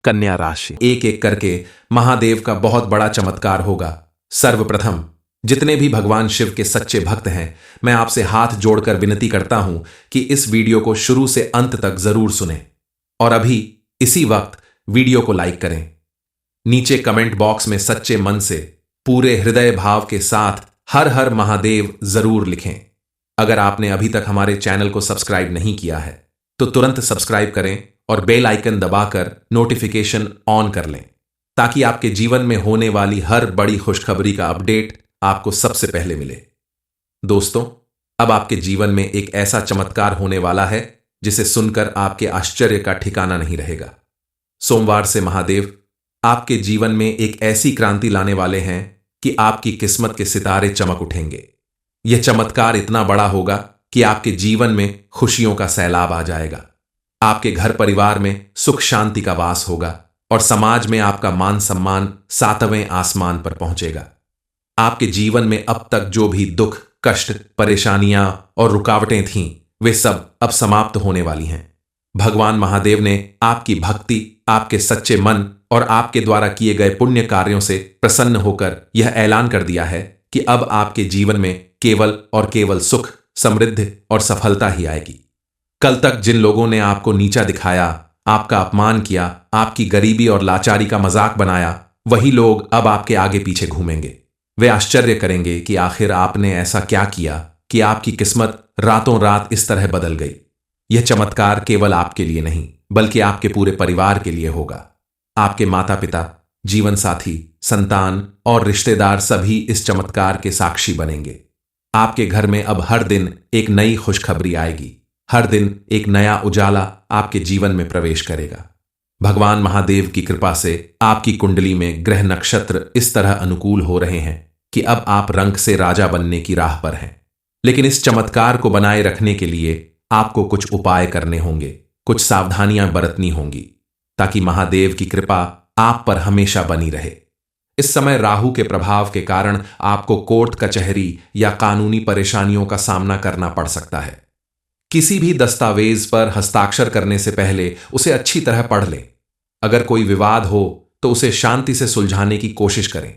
कन्या राशि। एक एक करके महादेव का बहुत बड़ा चमत्कार होगा। सर्वप्रथम जितने भी भगवान शिव के सच्चे भक्त हैं, मैं आपसे हाथ जोड़कर विनती करता हूं कि इस वीडियो को शुरू से अंत तक जरूर सुनें और अभी इसी वक्त वीडियो को लाइक करें। नीचे कमेंट बॉक्स में सच्चे मन से पूरे हृदय भाव के साथ हर हर महादेव जरूर लिखें। अगर आपने अभी तक हमारे चैनल को सब्सक्राइब नहीं किया है तो तुरंत सब्सक्राइब करें और बेल आइकन दबाकर नोटिफिकेशन ऑन कर लें, ताकि आपके जीवन में होने वाली हर बड़ी खुशखबरी का अपडेट आपको सबसे पहले मिले। दोस्तों, अब आपके जीवन में एक ऐसा चमत्कार होने वाला है जिसे सुनकर आपके आश्चर्य का ठिकाना नहीं रहेगा। सोमवार से महादेव आपके जीवन में एक ऐसी क्रांति लाने वाले हैं कि आपकी किस्मत के सितारे चमक उठेंगे। यह चमत्कार इतना बड़ा होगा कि आपके जीवन में खुशियों का सैलाब आ जाएगा। आपके घर परिवार में सुख शांति का वास होगा और समाज में आपका मान सम्मान 7वें आसमान पर पहुंचेगा। आपके जीवन में अब तक जो भी दुख, कष्ट, परेशानियां और रुकावटें थीं, वे सब अब समाप्त होने वाली हैं। भगवान महादेव ने आपकी भक्ति, आपके सच्चे मन और आपके द्वारा किए गए पुण्य कार्यों से प्रसन्न होकर यह ऐलान कर दिया है कि अब आपके जीवन में केवल और केवल सुख, समृद्धि और सफलता ही आएगी। कल तक जिन लोगों ने आपको नीचा दिखाया, आपका अपमान किया, आपकी गरीबी और लाचारी का मजाक बनाया, वही लोग अब आपके आगे पीछे घूमेंगे। वे आश्चर्य करेंगे कि आखिर आपने ऐसा क्या किया कि आपकी किस्मत रातों रात इस तरह बदल गई। यह चमत्कार केवल आपके लिए नहीं, बल्कि आपके पूरे परिवार के लिए होगा। आपके माता पिता, जीवन साथी, संतान और रिश्तेदार सभी इस चमत्कार के साक्षी बनेंगे। आपके घर में अब हर दिन एक नई खुशखबरी आएगी। हर दिन एक नया उजाला आपके जीवन में प्रवेश करेगा। भगवान महादेव की कृपा से आपकी कुंडली में ग्रह नक्षत्र इस तरह अनुकूल हो रहे हैं कि अब आप रंक से राजा बनने की राह पर हैं। लेकिन इस चमत्कार को बनाए रखने के लिए आपको कुछ उपाय करने होंगे, कुछ सावधानियां बरतनी होंगी, ताकि महादेव की कृपा आप पर हमेशा बनी रहे। इस समय राहु के प्रभाव के कारण आपको कोर्ट कचहरी या कानूनी परेशानियों का सामना करना पड़ सकता है। किसी भी दस्तावेज पर हस्ताक्षर करने से पहले उसे अच्छी तरह पढ़ लें। अगर कोई विवाद हो तो उसे शांति से सुलझाने की कोशिश करें।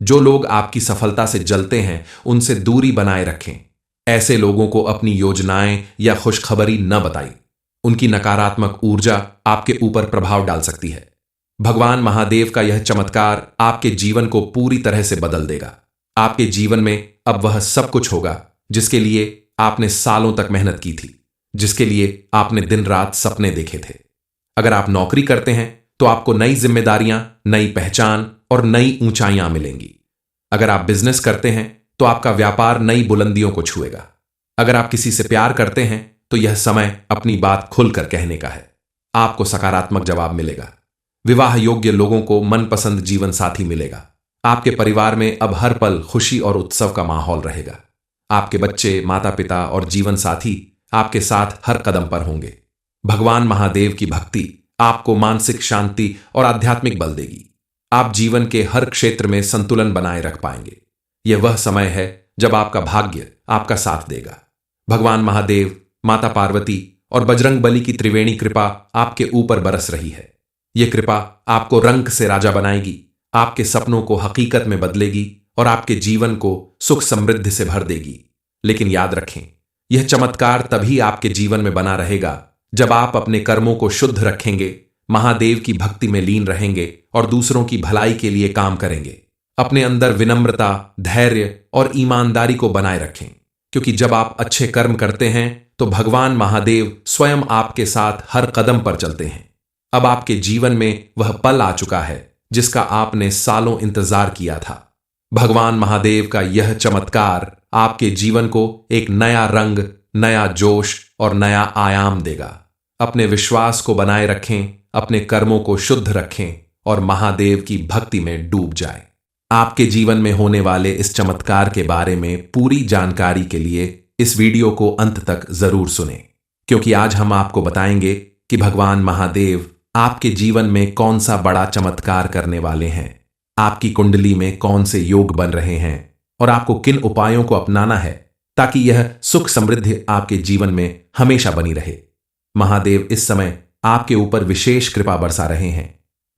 जो लोग आपकी सफलता से जलते हैं, उनसे दूरी बनाए रखें। ऐसे लोगों को अपनी योजनाएं या खुशखबरी न बताएं। उनकी नकारात्मक ऊर्जा आपके ऊपर प्रभाव डाल सकती है। भगवान महादेव का यह चमत्कार आपके जीवन को पूरी तरह से बदल देगा। आपके जीवन में अब वह सब कुछ होगा जिसके लिए आपने सालों तक मेहनत की थी, जिसके लिए आपने दिन रात सपने देखे थे। अगर आप नौकरी करते हैं तो आपको नई जिम्मेदारियां, नई पहचान और नई ऊंचाइयां मिलेंगी। अगर आप बिजनेस करते हैं तो आपका व्यापार नई बुलंदियों को छुएगा। अगर आप किसी से प्यार करते हैं तो यह समय अपनी बात खुलकर कहने का है। आपको सकारात्मक जवाब मिलेगा। विवाह योग्य लोगों को मनपसंद जीवन साथी मिलेगा। आपके परिवार में अब हर पल खुशी और उत्सव का माहौल रहेगा। आपके बच्चे, माता पिता और जीवन साथी आपके साथ हर कदम पर होंगे। भगवान महादेव की भक्ति आपको मानसिक शांति और आध्यात्मिक बल देगी। आप जीवन के हर क्षेत्र में संतुलन बनाए रख पाएंगे। यह वह समय है जब आपका भाग्य आपका साथ देगा। भगवान महादेव, माता पार्वती और बजरंग बली की त्रिवेणी कृपा आपके ऊपर बरस रही है। यह कृपा आपको रंक से राजा बनाएगी, आपके सपनों को हकीकत में बदलेगी और आपके जीवन को सुख समृद्धि से भर देगी। लेकिन याद रखें, यह चमत्कार तभी आपके जीवन में बना रहेगा जब आप अपने कर्मों को शुद्ध रखेंगे, महादेव की भक्ति में लीन रहेंगे और दूसरों की भलाई के लिए काम करेंगे। अपने अंदर विनम्रता, धैर्य और ईमानदारी को बनाए रखें, क्योंकि जब आप अच्छे कर्म करते हैं तो भगवान महादेव स्वयं आपके साथ हर कदम पर चलते हैं। अब आपके जीवन में वह पल आ चुका है जिसका आपने सालों इंतजार किया था। भगवान महादेव का यह चमत्कार आपके जीवन को एक नया रंग, नया जोश और नया आयाम देगा। अपने विश्वास को बनाए रखें, अपने कर्मों को शुद्ध रखें और महादेव की भक्ति में डूब जाएं। आपके जीवन में होने वाले इस चमत्कार के बारे में पूरी जानकारी के लिए इस वीडियो को अंत तक जरूर सुनें, क्योंकि आज हम आपको बताएंगे कि भगवान महादेव आपके जीवन में कौन सा बड़ा चमत्कार करने वाले हैं, आपकी कुंडली में कौन से योग बन रहे हैं और आपको किन उपायों को अपनाना है ताकि यह सुख समृद्धि आपके जीवन में हमेशा बनी रहे। महादेव इस समय आपके ऊपर विशेष कृपा बरसा रहे हैं।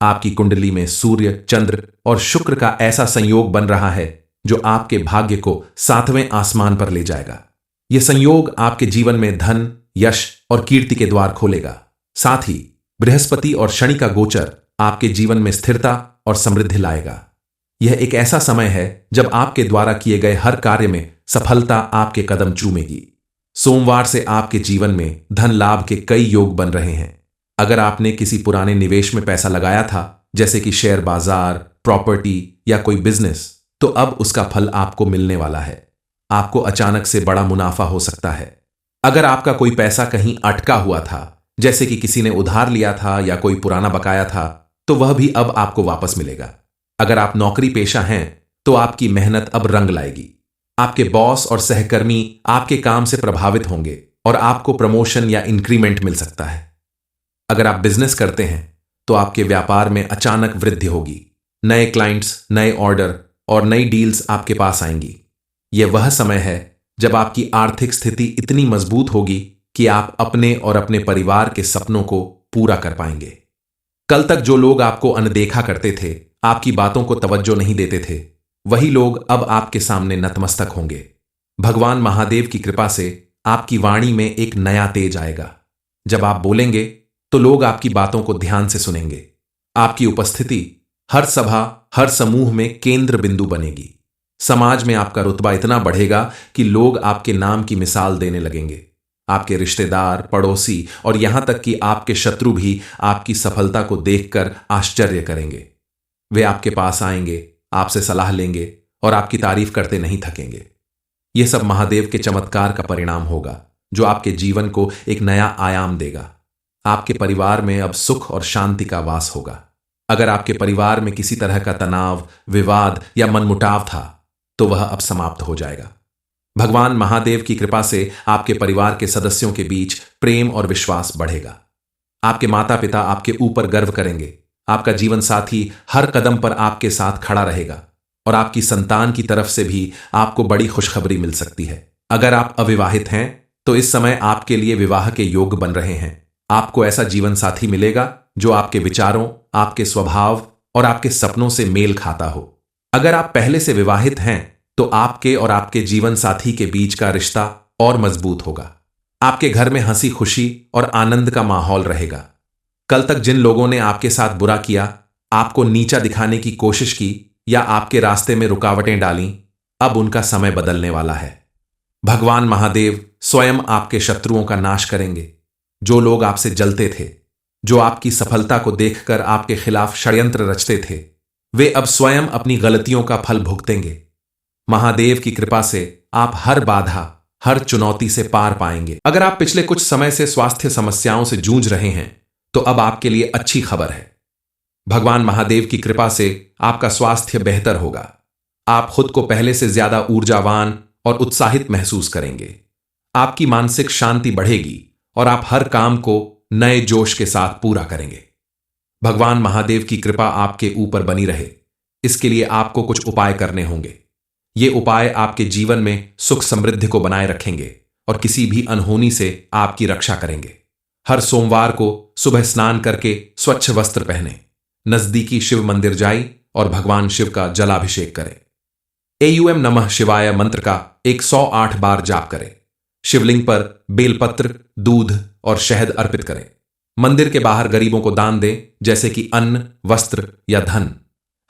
आपकी कुंडली में सूर्य, चंद्र और शुक्र का ऐसा संयोग बन रहा है जो आपके भाग्य को 7वें आसमान पर ले जाएगा। यह संयोग आपके जीवन में धन, यश और कीर्ति के द्वार खोलेगा। साथ ही बृहस्पति और शनि का गोचर आपके जीवन में स्थिरता और समृद्धि लाएगा। यह एक ऐसा समय है जब आपके द्वारा किए गए हर कार्य में सफलता आपके कदम चूमेगी। सोमवार से आपके जीवन में धन लाभ के कई योग बन रहे हैं। अगर आपने किसी पुराने निवेश में पैसा लगाया था, जैसे कि शेयर बाजार, प्रॉपर्टी या कोई बिजनेस, तो अब उसका फल आपको मिलने वाला है। आपको अचानक से बड़ा मुनाफा हो सकता है। अगर आपका कोई पैसा कहीं अटका हुआ था, जैसे कि किसी ने उधार लिया था या कोई पुराना बकाया था, तो वह भी अब आपको वापस मिलेगा। अगर आप नौकरी पेशा हैं तो आपकी मेहनत अब रंग लाएगी। आपके बॉस और सहकर्मी आपके काम से प्रभावित होंगे और आपको प्रमोशन या इंक्रीमेंट मिल सकता है। अगर आप बिजनेस करते हैं तो आपके व्यापार में अचानक वृद्धि होगी। नए क्लाइंट्स, नए ऑर्डर और नई डील्स आपके पास आएंगी। यह वह समय है जब आपकी आर्थिक स्थिति इतनी मजबूत होगी कि आप अपने और अपने परिवार के सपनों को पूरा कर पाएंगे। कल तक जो लोग आपको अनदेखा करते थे, आपकी बातों को तवज्जो नहीं देते थे, वही लोग अब आपके सामने नतमस्तक होंगे। भगवान महादेव की कृपा से आपकी वाणी में एक नया तेज आएगा। जब आप बोलेंगे तो लोग आपकी बातों को ध्यान से सुनेंगे। आपकी उपस्थिति हर सभा, हर समूह में केंद्र बिंदु बनेगी। समाज में आपका रुतबा इतना बढ़ेगा कि लोग आपके नाम की मिसाल देने लगेंगे। आपके रिश्तेदार, पड़ोसी और यहां तक कि आपके शत्रु भी आपकी सफलता को देखकर आश्चर्य करेंगे। वे आपके पास आएंगे, आपसे सलाह लेंगे और आपकी तारीफ करते नहीं थकेंगे। यह सब महादेव के चमत्कार का परिणाम होगा, जो आपके जीवन को एक नया आयाम देगा। आपके परिवार में अब सुख और शांति का वास होगा। अगर आपके परिवार में किसी तरह का तनाव, विवाद या मनमुटाव था, तो वह अब समाप्त हो जाएगा। भगवान महादेव की कृपा से आपके परिवार के सदस्यों के बीच प्रेम और विश्वास बढ़ेगा। आपके माता पिता आपके ऊपर गर्व करेंगे। आपका जीवन साथी हर कदम पर आपके साथ खड़ा रहेगा और आपकी संतान की तरफ से भी आपको बड़ी खुशखबरी मिल सकती है। अगर आप अविवाहित हैं तो इस समय आपके लिए विवाह के योग बन रहे हैं। आपको ऐसा जीवन साथी मिलेगा जो आपके विचारों, आपके स्वभाव और आपके सपनों से मेल खाता हो। अगर आप पहले से विवाहित हैं तो आपके और आपके जीवन साथी के बीच का रिश्ता और मजबूत होगा। आपके घर में हंसी खुशी और आनंद का माहौल रहेगा। कल तक जिन लोगों ने आपके साथ बुरा किया, आपको नीचा दिखाने की कोशिश की या आपके रास्ते में रुकावटें डालीं, अब उनका समय बदलने वाला है। भगवान महादेव स्वयं आपके शत्रुओं का नाश करेंगे। जो लोग आपसे जलते थे, जो आपकी सफलता को देखकर आपके खिलाफ षड्यंत्र रचते थे, वे अब स्वयं अपनी गलतियों का फल भुगतेंगे। महादेव की कृपा से आप हर बाधा, हर चुनौती से पार पाएंगे। अगर आप पिछले कुछ समय से स्वास्थ्य समस्याओं से जूझ रहे हैं तो अब आपके लिए अच्छी खबर है। भगवान महादेव की कृपा से आपका स्वास्थ्य बेहतर होगा। आप खुद को पहले से ज्यादा ऊर्जावान और उत्साहित महसूस करेंगे। आपकी मानसिक शांति बढ़ेगी और आप हर काम को नए जोश के साथ पूरा करेंगे। भगवान महादेव की कृपा आपके ऊपर बनी रहे, इसके लिए आपको कुछ उपाय करने होंगे। ये उपाय आपके जीवन में सुख समृद्धि को बनाए रखेंगे और किसी भी अनहोनी से आपकी रक्षा करेंगे। हर सोमवार को सुबह स्नान करके स्वच्छ वस्त्र पहने, नजदीकी शिव मंदिर जाएं और भगवान शिव का जलाभिषेक करें। एयूएम नमः शिवाय मंत्र का 108 बार जाप करें। शिवलिंग पर बेलपत्र, दूध और शहद अर्पित करें। मंदिर के बाहर गरीबों को दान दें, जैसे कि अन्न, वस्त्र या धन।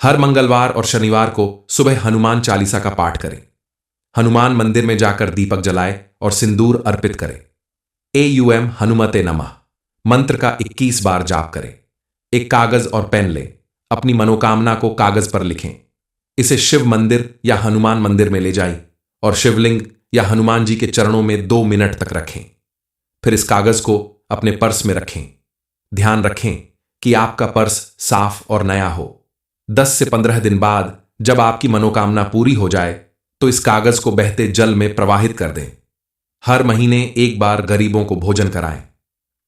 हर मंगलवार और शनिवार को सुबह हनुमान चालीसा का पाठ करें। हनुमान मंदिर में जाकर दीपक जलाएं और सिंदूर अर्पित करें। एयूएम हनुमते नमः मंत्र का 21 बार जाप करें। एक कागज और पेन लें, अपनी मनोकामना को कागज पर लिखें। इसे शिव मंदिर या हनुमान मंदिर में ले जाएं और शिवलिंग या हनुमान जी के चरणों में 2 मिनट तक रखें। फिर इस कागज को अपने पर्स में रखें। ध्यान रखें कि आपका पर्स साफ और नया हो। 10 से 15 दिन बाद जब आपकी मनोकामना पूरी हो जाए तो इस कागज को बहते जल में प्रवाहित कर दें। हर महीने एक बार गरीबों को भोजन कराएं।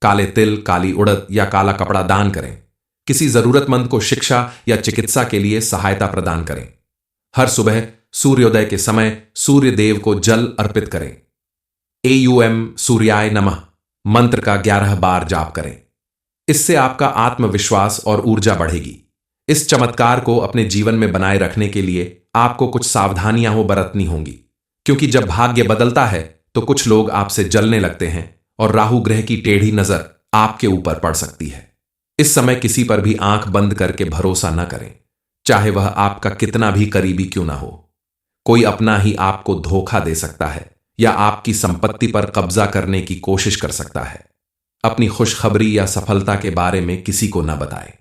काले तिल, काली उड़द या काला कपड़ा दान करें। किसी जरूरतमंद को शिक्षा या चिकित्सा के लिए सहायता प्रदान करें। हर सुबह सूर्योदय के समय सूर्य देव को जल अर्पित करें। एयूएम सूर्याय नमः मंत्र का 11 बार जाप करें। इससे आपका आत्मविश्वास और ऊर्जा बढ़ेगी। इस चमत्कार को अपने जीवन में बनाए रखने के लिए आपको कुछ सावधानियां बरतनी होंगी, क्योंकि जब भाग्य बदलता है तो कुछ लोग आपसे जलने लगते हैं और राहु ग्रह की टेढ़ी नजर आपके ऊपर पड़ सकती है। इस समय किसी पर भी आंख बंद करके भरोसा न करें, चाहे वह आपका कितना भी करीबी क्यों ना हो। कोई अपना ही आपको धोखा दे सकता है या आपकी संपत्ति पर कब्जा करने की कोशिश कर सकता है। अपनी खुशखबरी या सफलता के बारे में किसी को न बताएं।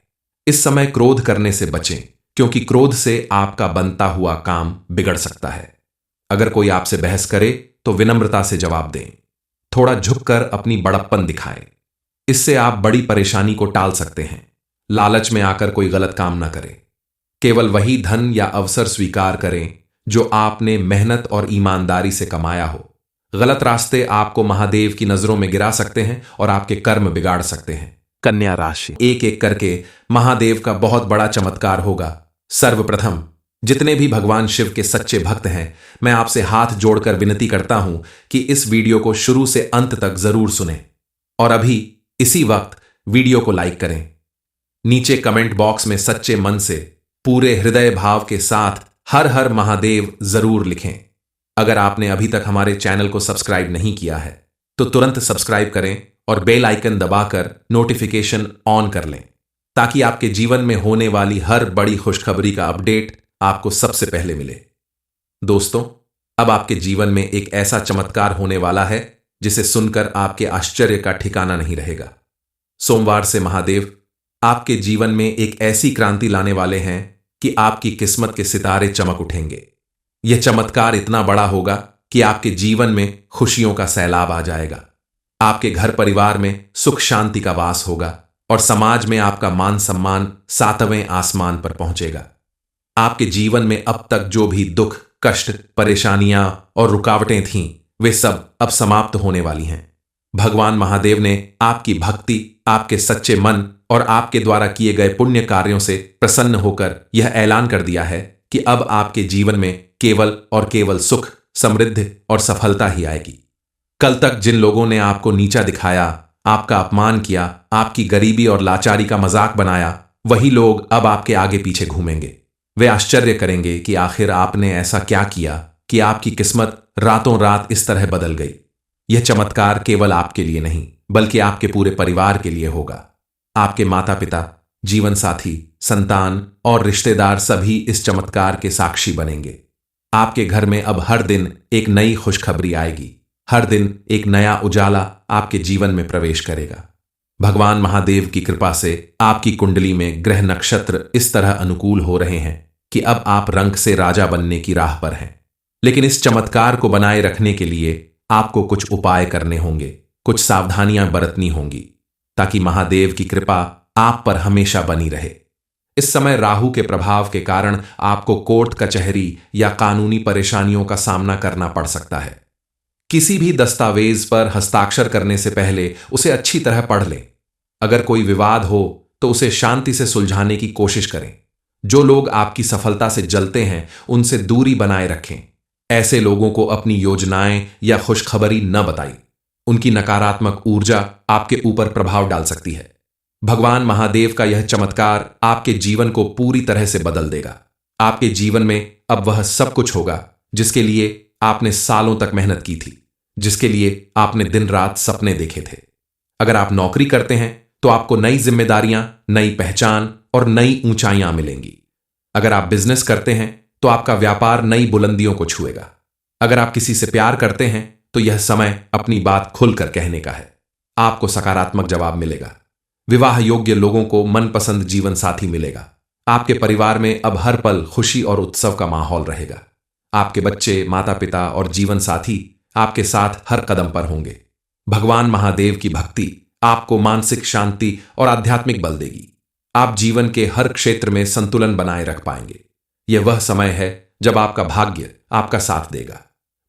इस समय क्रोध करने से बचें, क्योंकि क्रोध से आपका बनता हुआ काम बिगड़ सकता है। अगर कोई आपसे बहस करे तो विनम्रता से जवाब दें। थोड़ा झुककर अपनी बड़प्पन दिखाएं। इससे आप बड़ी परेशानी को टाल सकते हैं। लालच में आकर कोई गलत काम न करें। केवल वही धन या अवसर स्वीकार करें जो आपने मेहनत और ईमानदारी से कमाया हो। गलत रास्ते आपको महादेव की नजरों में गिरा सकते हैं और आपके कर्म बिगाड़ सकते हैं। कन्या राशि, एक एक करके महादेव का बहुत बड़ा चमत्कार होगा। सर्वप्रथम जितने भी भगवान शिव के सच्चे भक्त हैं, मैं आपसे हाथ जोड़कर विनती करता हूं कि इस वीडियो को शुरू से अंत तक जरूर सुनें और अभी इसी वक्त वीडियो को लाइक करें। नीचे कमेंट बॉक्स में सच्चे मन से पूरे हृदय भाव के साथ हर हर महादेव जरूर लिखें। अगर आपने अभी तक हमारे चैनल को सब्सक्राइब नहीं किया है तो तुरंत सब्सक्राइब करें और बेल आइकन दबाकर नोटिफिकेशन ऑन कर लें, ताकि आपके जीवन में होने वाली हर बड़ी खुशखबरी का अपडेट आपको सबसे पहले मिले। दोस्तों, अब आपके जीवन में एक ऐसा चमत्कार होने वाला है जिसे सुनकर आपके आश्चर्य का ठिकाना नहीं रहेगा। सोमवार से महादेव आपके जीवन में एक ऐसी क्रांति लाने वाले हैं कि आपकी किस्मत के सितारे चमक उठेंगे। यह चमत्कार इतना बड़ा होगा कि आपके जीवन में खुशियों का सैलाब आ जाएगा। आपके घर परिवार में सुख शांति का वास होगा और समाज में आपका मान सम्मान 7वें आसमान पर पहुंचेगा। आपके जीवन में अब तक जो भी दुख, कष्ट, परेशानियां और रुकावटें थीं, वे सब अब समाप्त होने वाली हैं। भगवान महादेव ने आपकी भक्ति, आपके सच्चे मन और आपके द्वारा किए गए पुण्य कार्यों से प्रसन्न होकर यह ऐलान कर दिया है कि अब आपके जीवन में केवल और केवल सुख, समृद्धि और सफलता ही आएगी। कल तक जिन लोगों ने आपको नीचा दिखाया, आपका अपमान किया, आपकी गरीबी और लाचारी का मजाक बनाया, वही लोग अब आपके आगे पीछे घूमेंगे। वे आश्चर्य करेंगे कि आखिर आपने ऐसा क्या किया कि आपकी किस्मत रातों रात इस तरह बदल गई। यह चमत्कार केवल आपके लिए नहीं, बल्कि आपके पूरे परिवार के लिए होगा। आपके माता पिता, जीवन साथी, संतान और रिश्तेदार सभी इस चमत्कार के साक्षी बनेंगे। आपके घर में अब हर दिन एक नई खुशखबरी आएगी। हर दिन एक नया उजाला आपके जीवन में प्रवेश करेगा। भगवान महादेव की कृपा से आपकी कुंडली में ग्रह नक्षत्र इस तरह अनुकूल हो रहे हैं कि अब आप रंक से राजा बनने की राह पर हैं। लेकिन इस चमत्कार को बनाए रखने के लिए आपको कुछ उपाय करने होंगे, कुछ सावधानियां बरतनी होंगी, ताकि महादेव की कृपा आप पर हमेशा बनी रहे। इस समय राहु के प्रभाव के कारण आपको कोर्ट कचहरी या कानूनी परेशानियों का सामना करना पड़ सकता है। किसी भी दस्तावेज पर हस्ताक्षर करने से पहले उसे अच्छी तरह पढ़ लें। अगर कोई विवाद हो तो उसे शांति से सुलझाने की कोशिश करें। जो लोग आपकी सफलता से जलते हैं, उनसे दूरी बनाए रखें। ऐसे लोगों को अपनी योजनाएं या खुशखबरी न बताएं। उनकी नकारात्मक ऊर्जा आपके ऊपर प्रभाव डाल सकती है। भगवान महादेव का यह चमत्कार आपके जीवन को पूरी तरह से बदल देगा। आपके जीवन में अब वह सब कुछ होगा जिसके लिए आपने सालों तक मेहनत की थी, जिसके लिए आपने दिन रात सपने देखे थे। अगर आप नौकरी करते हैं तो आपको नई जिम्मेदारियां, नई पहचान और नई ऊंचाइयां मिलेंगी। अगर आप बिजनेस करते हैं तो आपका व्यापार नई बुलंदियों को छुएगा। अगर आप किसी से प्यार करते हैं तो यह समय अपनी बात खुलकर कहने का है। आपको सकारात्मक जवाब मिलेगा। विवाह योग्य लोगों को मनपसंद जीवन साथी मिलेगा। आपके परिवार में अब हर पल खुशी और उत्सव का माहौल रहेगा। आपके बच्चे, माता पिता और जीवन साथी आपके साथ हर कदम पर होंगे। भगवान महादेव की भक्ति आपको मानसिक शांति और आध्यात्मिक बल देगी। आप जीवन के हर क्षेत्र में संतुलन बनाए रख पाएंगे। यह वह समय है जब आपका भाग्य आपका साथ देगा।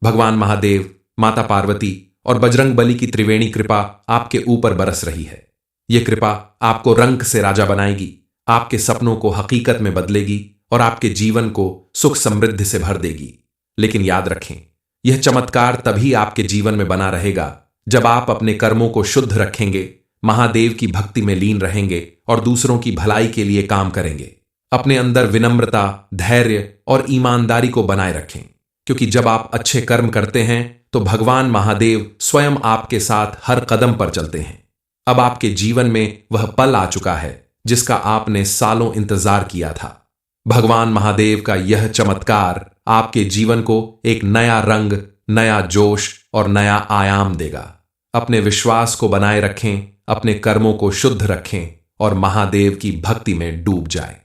भगवान महादेव, माता पार्वती और बजरंग बली की त्रिवेणी कृपा आपके ऊपर बरस रही है। यह कृपा आपको रंक से राजा बनाएगी, आपके सपनों को हकीकत में बदलेगी और आपके जीवन को सुख समृद्धि से भर देगी। लेकिन याद रखें, यह चमत्कार तभी आपके जीवन में बना रहेगा जब आप अपने कर्मों को शुद्ध रखेंगे, महादेव की भक्ति में लीन रहेंगे और दूसरों की भलाई के लिए काम करेंगे। अपने अंदर विनम्रता, धैर्य और ईमानदारी को बनाए रखें, क्योंकि जब आप अच्छे कर्म करते हैं तो भगवान महादेव स्वयं आपके साथ हर कदम पर चलते हैं। अब आपके जीवन में वह पल आ चुका है जिसका आपने सालों इंतजार किया था। भगवान महादेव का यह चमत्कार आपके जीवन को एक नया रंग, नया जोश और नया आयाम देगा। अपने विश्वास को बनाए रखें, अपने कर्मों को शुद्ध रखें और महादेव की भक्ति में डूब जाएं।